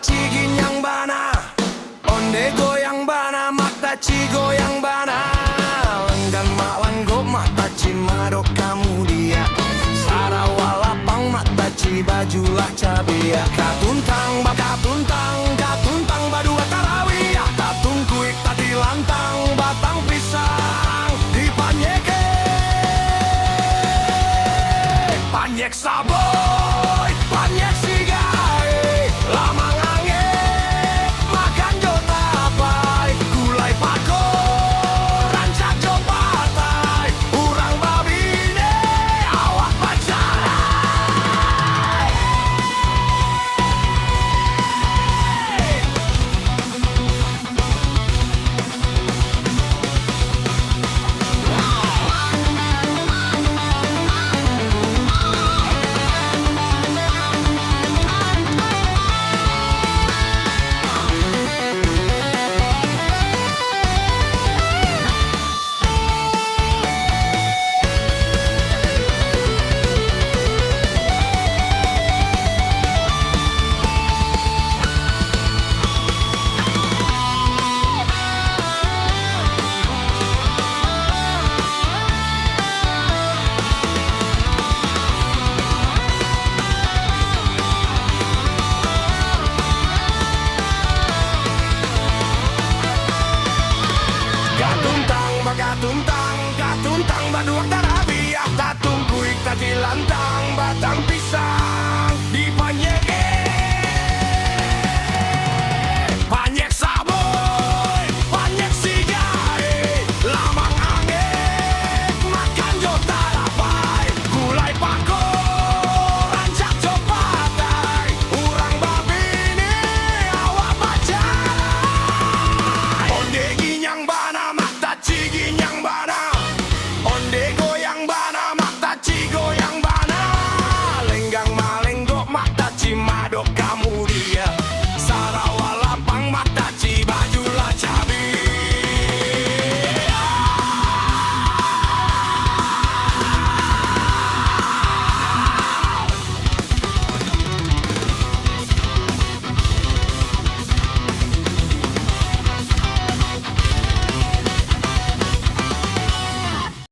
ciginyang bana, onde goyang bana, mata ci goyang bana. Lenggang malanggo mata ci mado kamu dia, sarawalapang mata ci bajulah cabia. Katuntang katuntang badua tarawih, tatung kuik tadi lantang batang pisang di panyeke, panyek saboy, panyek sigai, lamang ange, makan jota pai, gulai pako, rancak jopatai, urang babine, awak pacarai. Katuntang baduak tarabiah, tatung kuik tadi lantang batang pisang di panyeke.